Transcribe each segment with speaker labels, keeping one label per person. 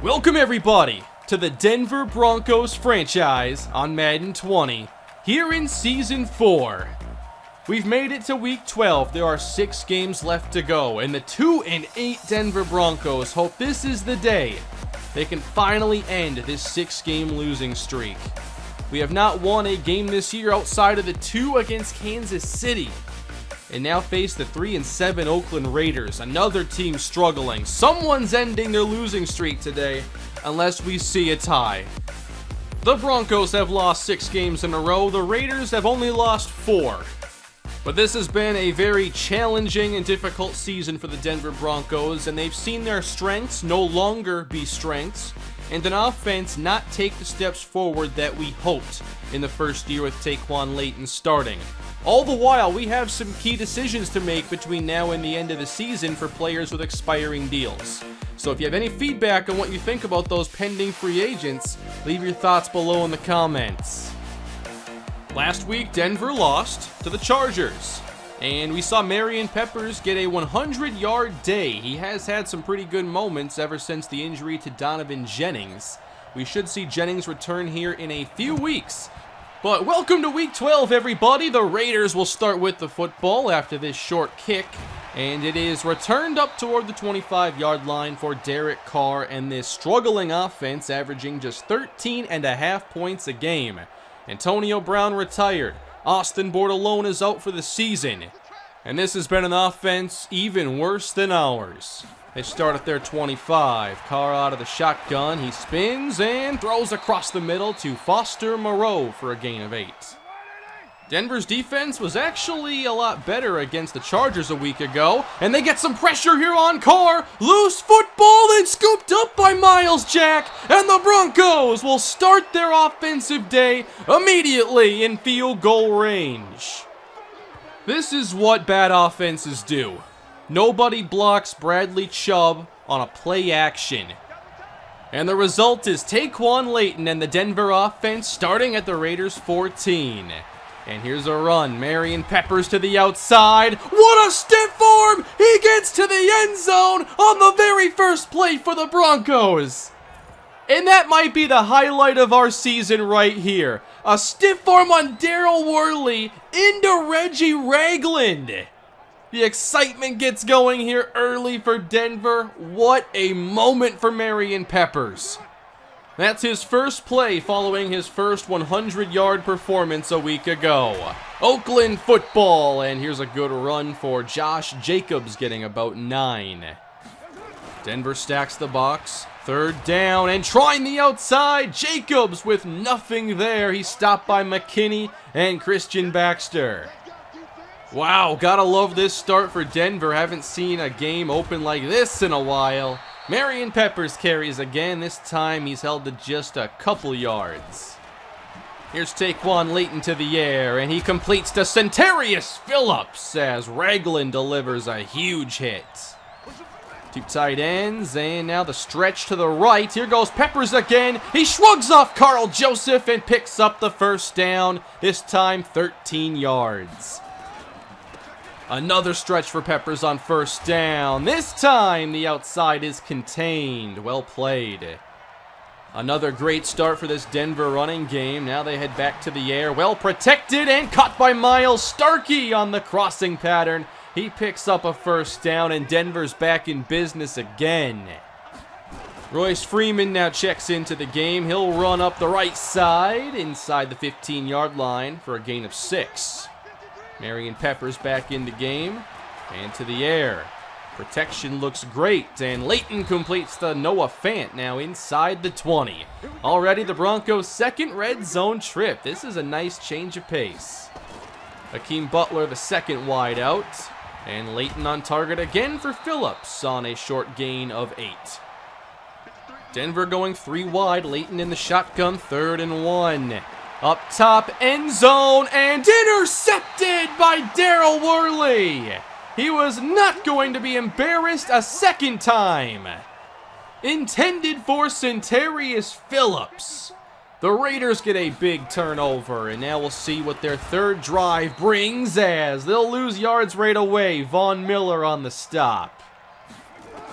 Speaker 1: Welcome everybody to the Denver Broncos franchise on Madden 20, here in Season 4. We've made it to Week 12, there are 6 games left to go, and the 2-8 Denver Broncos hope this is the day they can finally end this 6-game losing streak. We have not won a game this year outside of the 2 against Kansas City, and now face the 3-7 Oakland Raiders, another team struggling. Someone's ending their losing streak today, unless we see a tie. The Broncos have lost 6 games in a row, the Raiders have only lost 4. But this has been a very challenging and difficult season for the Denver Broncos, and they've seen their strengths no longer be strengths, and an offense not take the steps forward that we hoped in the first year with Taquan Layton starting. All the while, we have some key decisions to make between now and the end of the season for players with expiring deals. So if you have any feedback on what you think about those pending free agents, leave your thoughts below in the comments. Last week, Denver lost to the Chargers, and we saw Marion Peppers get a 100-yard day. He has had some pretty good moments ever since the injury to Donovan Jennings. We should see Jennings return here in a few weeks. But welcome to Week 12, everybody. The Raiders will start with the football after this short kick, and it is returned up toward the 25-yard line for Derek Carr and this struggling offense averaging just 13.5 points a game. Antonio Brown retired. Austin Bordelon is out for the season. And this has been an offense even worse than ours. They start at their 25. Carr out of the shotgun. He spins and throws across the middle to Foster Moreau for a gain of 8. Denver's defense was actually a lot better against the Chargers a week ago, and they get some pressure here on Carr. Loose football and scooped up by Miles Jack, and the Broncos will start their offensive day immediately in field goal range. This is what bad offenses do. Nobody blocks Bradley Chubb on a play action. And the result is Taquan Layton and the Denver offense starting at the Raiders' 14. And here's a run. Marion Peppers to the outside. What a stiff arm! He gets to the end zone on the very first play for the Broncos. And that might be the highlight of our season right here. A stiff arm on Daryl Worley into Reggie Ragland. The excitement gets going here early for Denver. What a moment for Marion Peppers. That's his first play following his first 100-yard performance a week ago. Oakland football, and here's a good run for Josh Jacobs getting about 9. Denver stacks the box. 3rd down and trying the outside. Jacobs with nothing there. He's stopped by McKinney and Christian Baxter. Wow, gotta love this start for Denver. Haven't seen a game open like this in a while. Marion Peppers carries again. This time he's held to just a couple yards. Here's Taquan Layton to the air, and he completes to Centarius Phillips as Ragland delivers a huge hit. 2 tight ends, and now the stretch to the right. Here goes Peppers again. He shrugs off Carl Joseph and picks up the first down, this time 13 yards. Another stretch for Peppers on 1st down. This time, the outside is contained. Well played. Another great start for this Denver running game. Now they head back to the air. Well protected and caught by Miles Starkey on the crossing pattern. He picks up a 1st down, and Denver's back in business again. Royce Freeman now checks into the game. He'll run up the right side inside the 15-yard line for a gain of 6. Marion Peppers back in the game, and to the air. Protection looks great, and Layton completes the Noah Fant now inside the 20. Already the Broncos' 2nd red zone trip. This is a nice change of pace. Hakeem Butler, the 2nd wide out, and Layton on target again for Phillips on a short gain of 8. Denver going 3 wide, Layton in the shotgun, 3rd and 1. Up top, end zone, and intercepted by Daryl Worley. He was not going to be embarrassed a 2nd time. Intended for Centarius Phillips. The Raiders get a big turnover, and now we'll see what their 3rd drive brings as they'll lose yards right away. Von Miller on the stop.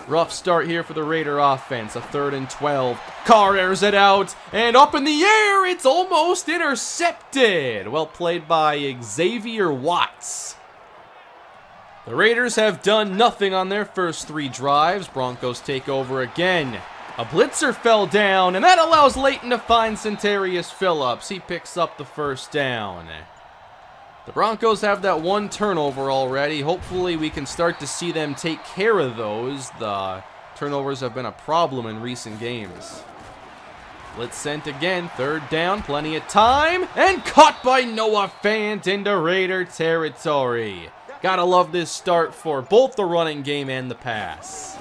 Speaker 1: Rough start here for the Raider offense. A 3rd and 12. Carr airs it out, and up in the air, it's almost intercepted. Well played by Xavier Watts. The Raiders have done nothing on their first 3 drives. Broncos take over again. A blitzer fell down, and that allows Leighton to find Centarius Phillips. He picks up the first down. The Broncos have that 1 turnover already. Hopefully we can start to see them take care of those. The turnovers have been a problem in recent games. Blitz sent again, 3rd down, plenty of time, and caught by Noah Fant into Raider territory. Gotta love this start for both the running game and the pass.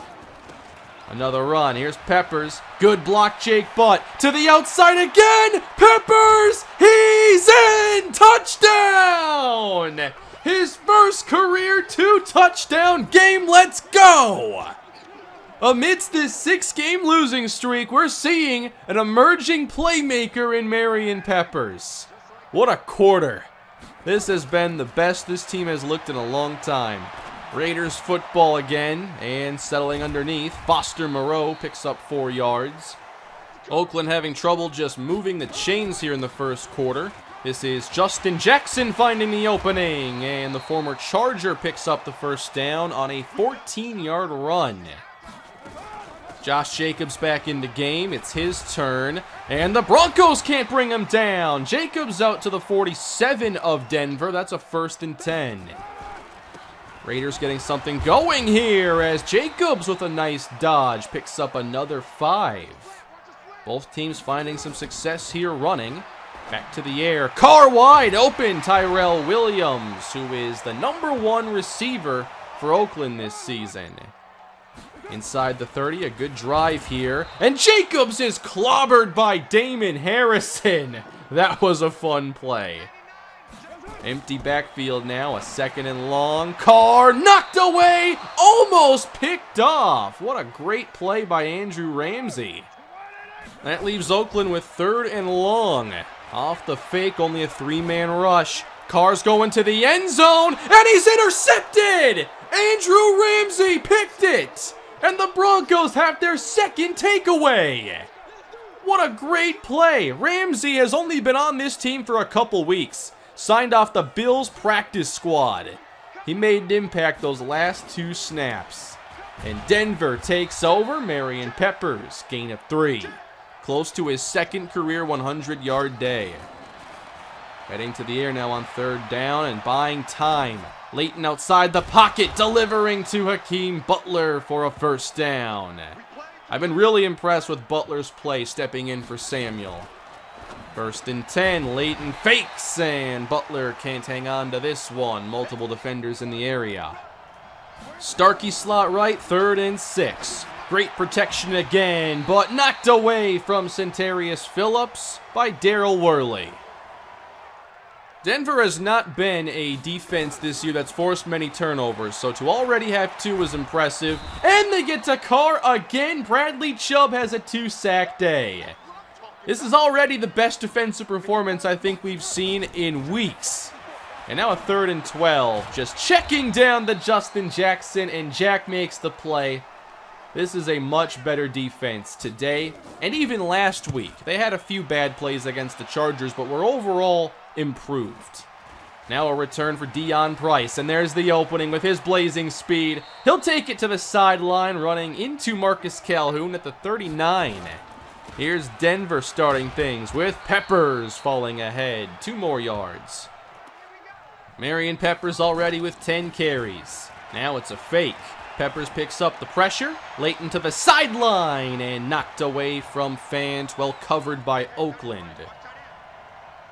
Speaker 1: Another run. Here's Peppers. Good block, Jake Butt. To the outside again. Peppers. He's in. Touchdown. His first career 2-touchdown game. Let's go. Amidst this 6-game losing streak, we're seeing an emerging playmaker in Marion Peppers. What a quarter. This has been the best this team has looked in a long time. Raiders football again, and settling underneath. Foster Moreau picks up 4 yards. Oakland having trouble just moving the chains here in the first quarter. This is Justin Jackson finding the opening, and the former Charger picks up the first down on a 14-yard run. Josh Jacobs back in the game. It's his turn, and the Broncos can't bring him down. Jacobs out to the 47 of Denver. That's a 1st and 10. Raiders getting something going here as Jacobs with a nice dodge picks up another 5. Both teams finding some success here running. Back to the air. Carr wide open. Tyrell Williams, who is the #1 receiver for Oakland this season. Inside the 30, a good drive here. And Jacobs is clobbered by Damon Harrison. That was a fun play. Empty backfield now, a 2nd and long. Carr knocked away, almost picked off. What a great play by Andrew Ramsey. That leaves Oakland with 3rd and long. Off the fake, only a 3-man rush. Carr's going to the end zone, and he's intercepted! Andrew Ramsey picked it! And the Broncos have their 2nd takeaway. What a great play. Ramsey has only been on this team for a couple weeks. Signed off the Bills practice squad. He made an impact those last 2 snaps. And Denver takes over. Marion Peppers, gain of 3. Close to his 2nd career 100-yard day. Heading to the air now on 3rd down and buying time. Leighton outside the pocket, delivering to Hakeem Butler for a 1st down. I've been really impressed with Butler's play stepping in for Samuel. 1st and 10, Leighton fakes, and Butler can't hang on to this one. Multiple defenders in the area. Starkey slot right, 3rd and 6. Great protection again, but knocked away from Centarius Phillips by Daryl Worley. Denver has not been a defense this year that's forced many turnovers, so to already have 2 is impressive. And they get to Carr again. Bradley Chubb has a 2-sack day. This is already the best defensive performance I think we've seen in weeks. And now a 3rd and 12. Just checking down to Justin Jackson, and Jack makes the play. This is a much better defense today, and even last week. They had a few bad plays against the Chargers, but were overall improved. Now a return for Deion Price, and there's the opening with his blazing speed. He'll take it to the sideline, running into Marcus Calhoun at the 39. Here's Denver starting things with Peppers falling ahead. 2 more yards. Marion Peppers already with 10 carries. Now it's a fake. Peppers picks up the pressure. Leighton to the sideline and knocked away from Fant, well covered by Oakland.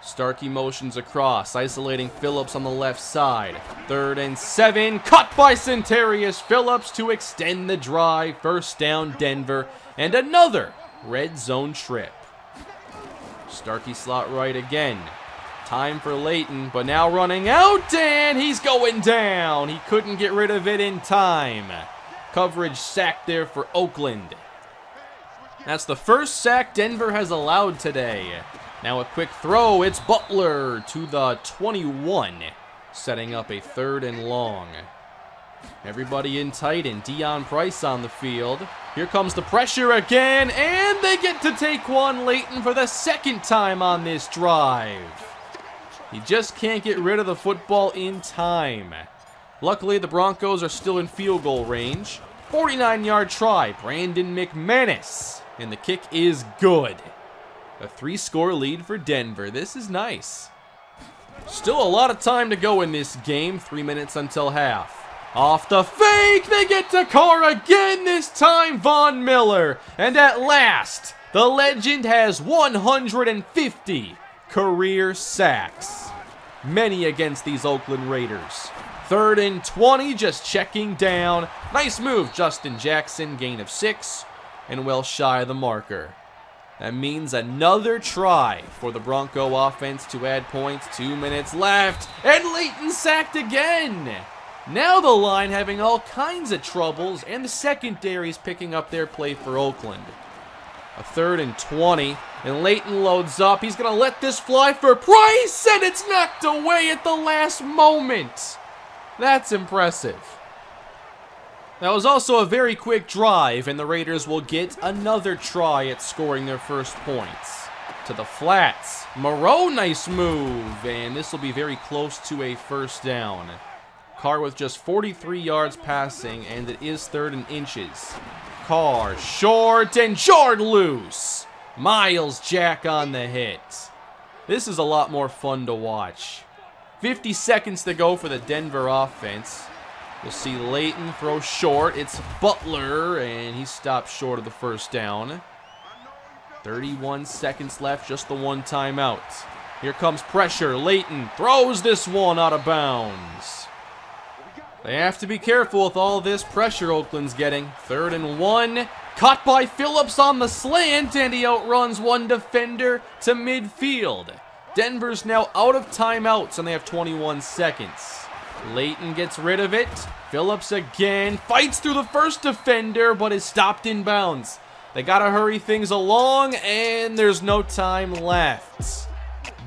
Speaker 1: Starkey motions across, isolating Phillips on the left side. 3rd and 7, cut by Centarius Phillips to extend the drive. 1st down Denver, and another red zone trip. Starkey slot right again. Time for Leighton, but now running out, and he's going down. He couldn't get rid of it in time. Coverage sack there for Oakland. That's the first sack Denver has allowed today. Now a quick throw, it's Butler to the 21, setting up a 3rd and long. Everybody in tight and Deion Price on the field. Here comes the pressure again, and they get to Taquan Leighton for the second time on this drive. He just can't get rid of the football in time. Luckily, the Broncos are still in field goal range. 49-yard try, Brandon McManus. And the kick is good. A 3-score lead for Denver. This is nice. Still a lot of time to go in this game. 3 minutes until half. Off the fake, they get to Carr again, this time Von Miller. And at last, the legend has 150 career sacks. Many against these Oakland Raiders. 3rd and 20, just checking down. Nice move, Justin Jackson, gain of 6, and well shy of the marker. That means another try for the Bronco offense to add points. 2 minutes left, and Leighton sacked again. Now the line having all kinds of troubles, and the secondary's picking up their play for Oakland. A 3rd and 20, and Leighton loads up. He's going to let this fly for Price, and it's knocked away at the last moment. That's impressive. That was also a very quick drive, and the Raiders will get another try at scoring their first points. To the flats. Moreau, nice move, and this will be very close to a first down. Carr with just 43 yards passing, and it is 3rd and inches. Carr short and short loose. Miles Jack on the hit. This is a lot more fun to watch. 50 seconds to go for the Denver offense. We'll see Leighton throw short. It's Butler, and he stopped short of the first down. 31 seconds left, just the one timeout. Here comes pressure. Leighton throws this one out of bounds. They have to be careful with all this pressure Oakland's getting. 3rd and 1. Caught by Phillips on the slant, and he outruns one defender to midfield. Denver's now out of timeouts, and they have 21 seconds. Leighton gets rid of it. Phillips again fights through the first defender, but is stopped in bounds. They gotta hurry things along, and there's no time left.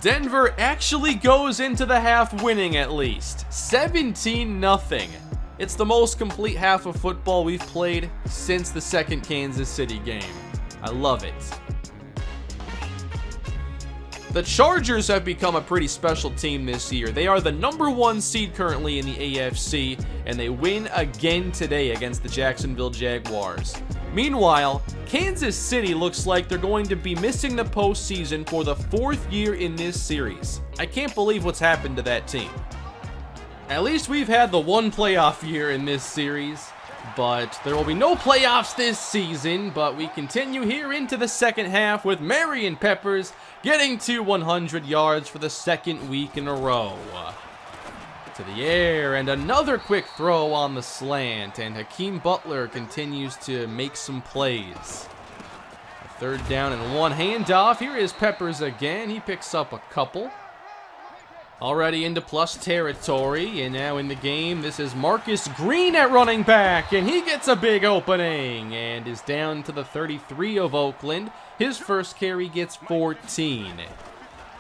Speaker 1: Denver actually goes into the half winning at least. 17-0. It's the most complete half of football we've played since the second Kansas City game. I love it. The Chargers have become a pretty special team this year. They are the #1 seed currently in the AFC, and they win again today against the Jacksonville Jaguars. Meanwhile, Kansas City looks like they're going to be missing the postseason for the 4th year in this series. I can't believe what's happened to that team. At least we've had the one playoff year in this series, but there will be no playoffs this season. But we continue here into the second half with Marion Peppers getting to 100 yards for the second week in a row. To the air, and another quick throw on the slant, and Hakeem Butler continues to make some plays. A 3rd down and 1 handoff. Here is Peppers again. He picks up a couple. Already into plus territory, and now in the game, this is Marcus Green at running back, and he gets a big opening, and is down to the 33 of Oakland. His first carry gets 14.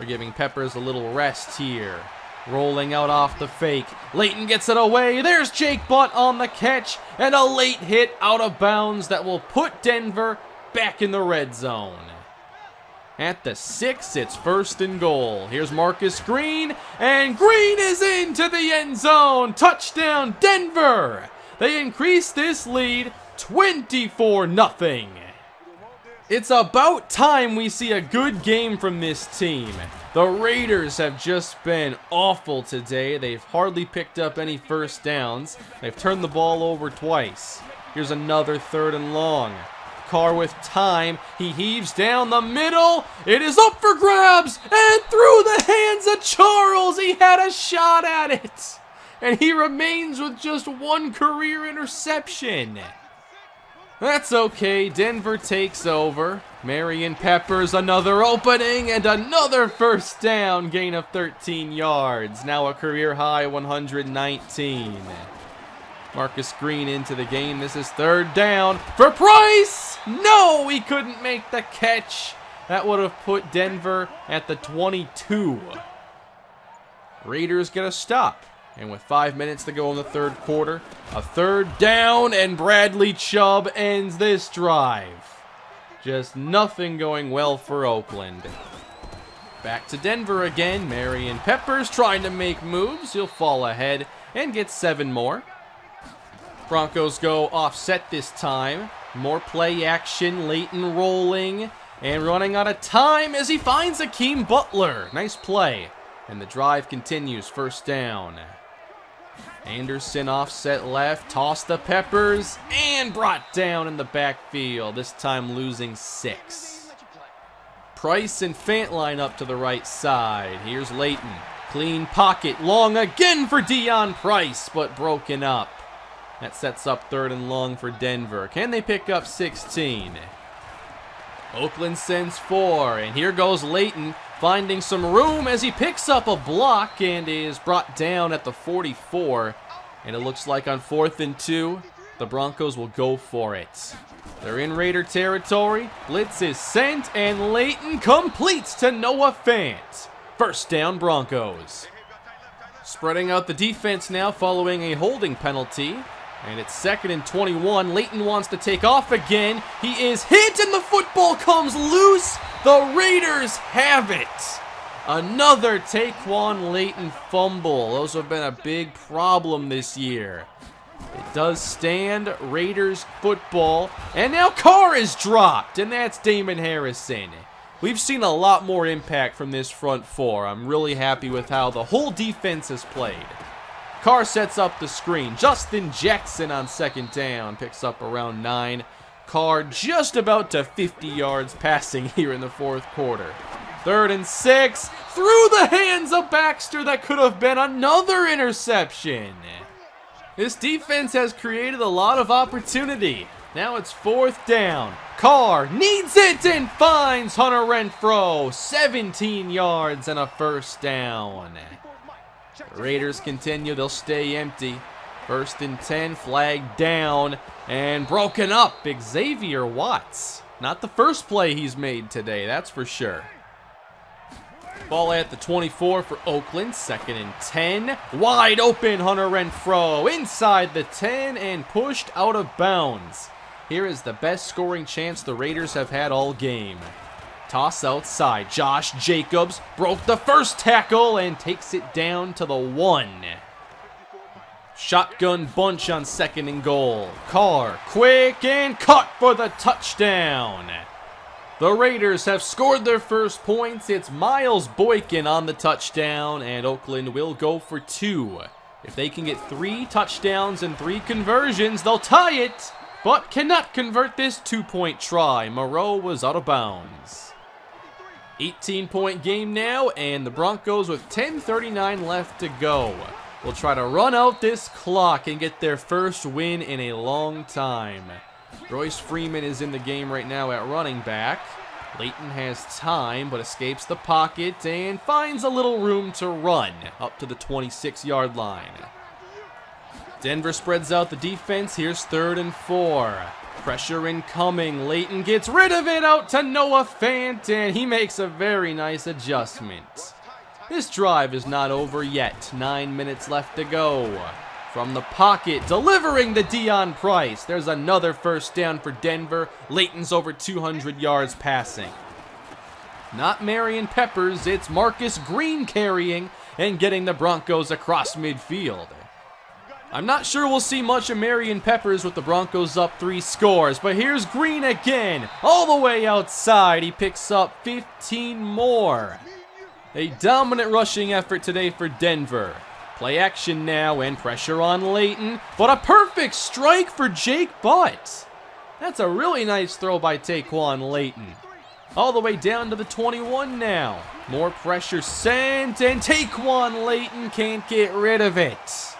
Speaker 1: We're giving Peppers a little rest here. Rolling out off the fake. Leighton gets it away. There's Jake Butt on the catch, and a late hit out of bounds that will put Denver back in the red zone. At the 6, it's 1st and goal. Here's Marcus Green, and Green is into the end zone. Touchdown, Denver. They increase this lead 24-0. It's about time we see a good game from this team. The Raiders have just been awful today. They've hardly picked up any first downs. They've turned the ball over twice. Here's another 3rd and long. Carr with time. He heaves down the middle. It is up for grabs, and through the hands of Charles. He had a shot at it, and he remains with just 1 career interception. That's okay. Denver takes over. Marion Peppers, another opening, and another first down. Gain of 13 yards. Now a career high 119. Marcus Green into the game. This is 3rd down for Price. No, he couldn't make the catch. That would have put Denver at the 22. Raiders get a stop. And with 5 minutes to go in the third quarter, a third down, and Bradley Chubb ends this drive. Just nothing going well for Oakland. Back to Denver again. Marion Peppers trying to make moves. He'll fall ahead and get 7 more. Broncos go offset this time. More play action. Leighton rolling and running out of time as he finds Akeem Butler. Nice play. And the drive continues. First down. Anderson offset left, tossed the Peppers, and brought down in the backfield, this time losing 6. Price and Fant line up to the right side. Here's Leighton. Clean pocket, long again for Deion Price, but broken up. That sets up 3rd and long for Denver. Can they pick up 16? Oakland sends 4, and here goes Leighton, finding some room as he picks up a block and is brought down at the 44. And it looks like on 4th and 2, the Broncos will go for it. They're in Raider territory. Blitz is sent, and Leighton completes to Noah Fant. First down, Broncos. Spreading out the defense now following a holding penalty. And it's 2nd and 21. Leighton wants to take off again. He is hit, and the football comes loose. The Raiders have it. Another Taquan Leighton fumble. Those have been a big problem this year. It does stand. Raiders football. And now Carr is dropped, and that's Damon Harrison. We've seen a lot more impact from this front 4. I'm really happy with how the whole defense has played. Carr sets up the screen. Justin Jackson on 2nd down. Picks up around 9. Carr just about to 50 yards passing here in the 4th quarter. 3rd and 6. Through the hands of Baxter. That could have been another interception. This defense has created a lot of opportunity. Now it's 4th down. Carr needs it and finds Hunter Renfrow. 17 yards and a first down. The Raiders continue. They'll stay empty. 1st and 10, flag down and broken up. Xavier Watts. Not the first play he's made today, that's for sure. Ball at the 24 for Oakland. 2nd and 10. Wide open, Hunter Renfrow inside the 10 and pushed out of bounds. Here is the best scoring chance the Raiders have had all game. Toss outside. Josh Jacobs broke the first tackle and takes it down to the 1. Shotgun bunch on 2nd and goal. Carr, quick and cut for the touchdown. The Raiders have scored their first points. It's Miles Boykin on the touchdown, and Oakland will go for 2. If they can get 3 touchdowns and 3 conversions, they'll tie it, but cannot convert this 2-point try. Moreau was out of bounds. 18-point game now, and the Broncos with 10:39 left to go will try to run out this clock and get their first win in a long time. Royce Freeman is in the game right now at running back. Leighton has time, but escapes the pocket and finds a little room to run up to the 26-yard line. Denver spreads out the defense. Here's 3rd and 4. Pressure incoming. Leighton gets rid of it out to Noah Fant, and he makes a very nice adjustment. This drive is not over yet. 9 minutes left to go. From the pocket, delivering to Deion Price. There's another first down for Denver. Leighton's over 200 yards passing. Not Marion Peppers, it's Marcus Green carrying and getting the Broncos across midfield. I'm not sure we'll see much of Marion Peppers with the Broncos up 3 scores, but here's Green again, all the way outside. He picks up 15 more. A dominant rushing effort today for Denver. Play action now and pressure on Leighton, but a perfect strike for Jake Butt. That's a really nice throw by Taquan Leighton. All the way down to the 21 now. More pressure sent, and Taquan Leighton can't get rid of it.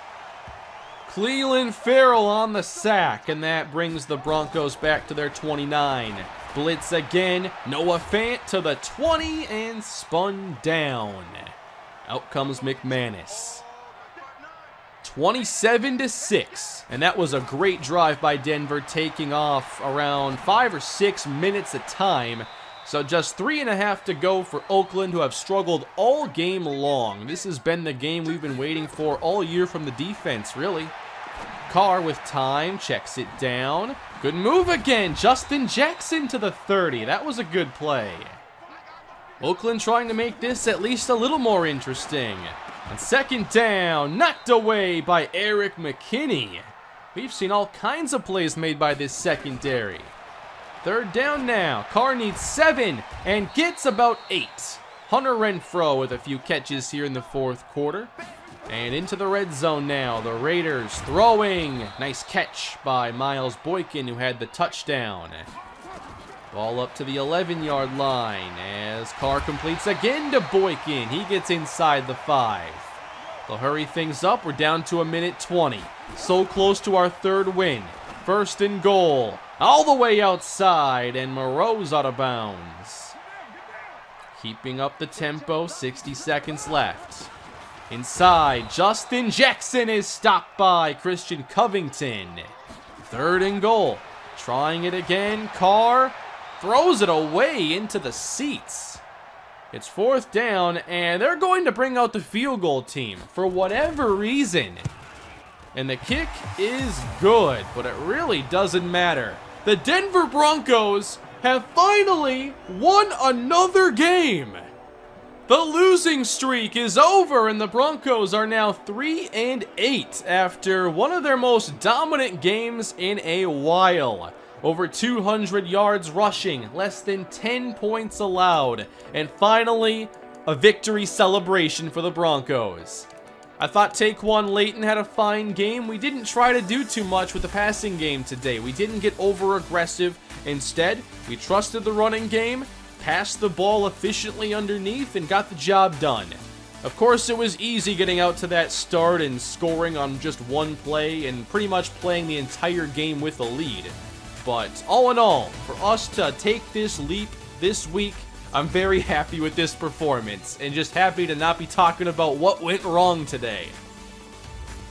Speaker 1: Cleveland Farrell on the sack, and that brings the Broncos back to their 29. Blitz again. Noah Fant to the 20 and spun down. Out comes McManus. 27-6, and that was a great drive by Denver, taking off around 5 or 6 minutes of time So just 3.5 to go for Oakland, who have struggled all game long. This has been the game we've been waiting for all year from the defense, really. Carr with time, checks it down. Good move again. Justin Jackson to the 30. That was a good play. Oakland trying to make this at least a little more interesting. On second down, knocked away by Eric McKinney. We've seen all kinds of plays made by this secondary. Third down now. Carr needs 7 and gets about 8. Hunter Renfrow with a few catches here in the fourth quarter. And into the red zone now. The Raiders throwing. Nice catch by Miles Boykin, who had the touchdown. Ball up to the 11-yard line as Carr completes again to Boykin. He gets inside the 5. They'll hurry things up. We're down to 1:20. So close to our third win. First and goal. All the way outside, and Moreau's out of bounds. Keeping up the tempo, 60 seconds left. Inside, Justin Jackson is stopped by Christian Covington. Third and goal. Trying it again. Carr throws it away into the seats. It's fourth down, and they're going to bring out the field goal team for whatever reason. And the kick is good, but it really doesn't matter. The Denver Broncos have finally won another game. The losing streak is over, and the Broncos are now 3-8 after one of their most dominant games in a while. Over 200 yards rushing, less than 10 points allowed, and finally, a victory celebration for the Broncos. I thought Taquan Layton had a fine game. We didn't try to do too much with the passing game today. We didn't get over-aggressive. Instead, we trusted the running game, passed the ball efficiently underneath, and got the job done. Of course, it was easy getting out to that start and scoring on just one play and pretty much playing the entire game with a lead. But all in all, for us to take this leap this week, I'm very happy with this performance, and just happy to not be talking about what went wrong today.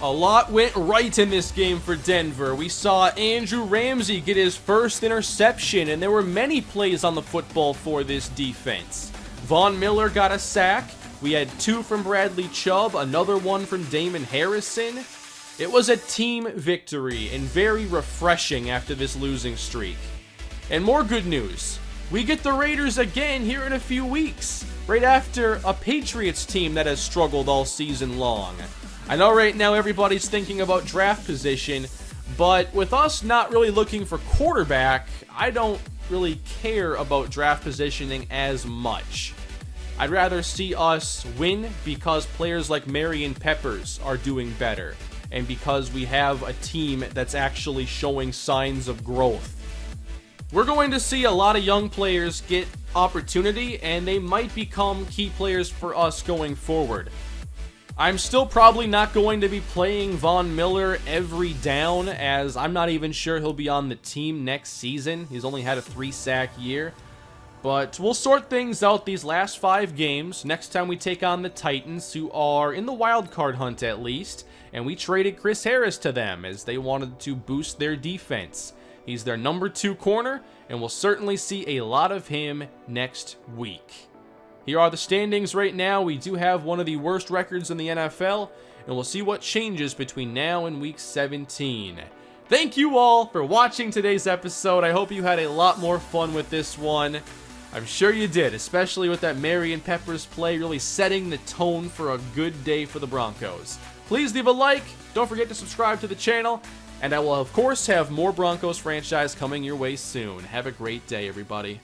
Speaker 1: A lot went right in this game for Denver. We saw Andrew Ramsey get his first interception, and there were many plays on the football for this defense. Von Miller got a sack. We had 2 from Bradley Chubb, another one from Damon Harrison. It was a team victory, and very refreshing after this losing streak. And more good news. We get the Raiders again here in a few weeks, right after a Patriots team that has struggled all season long. I know right now everybody's thinking about draft position, but with us not really looking for quarterback, I don't really care about draft positioning as much. I'd rather see us win because players like Marion Peppers are doing better, and because we have a team that's actually showing signs of growth. We're going to see a lot of young players get opportunity, and they might become key players for us going forward. I'm still probably not going to be playing Von Miller every down, as I'm not even sure he'll be on the team next season. He's only had a 3-sack year. But we'll sort things out these last 5 games next time we take on the Titans, who are in the wild card hunt at least, and we traded Chris Harris to them as they wanted to boost their defense. He's their number 2 corner, and we'll certainly see a lot of him next week. Here are the standings right now. We do have one of the worst records in the NFL, and we'll see what changes between now and week 17. Thank you all for watching today's episode. I hope you had a lot more fun with this one. I'm sure you did, especially with that Marion Peppers play really setting the tone for a good day for the Broncos. Please leave a like. Don't forget to subscribe to the channel. And I will, of course, have more Broncos franchise coming your way soon. Have a great day, everybody.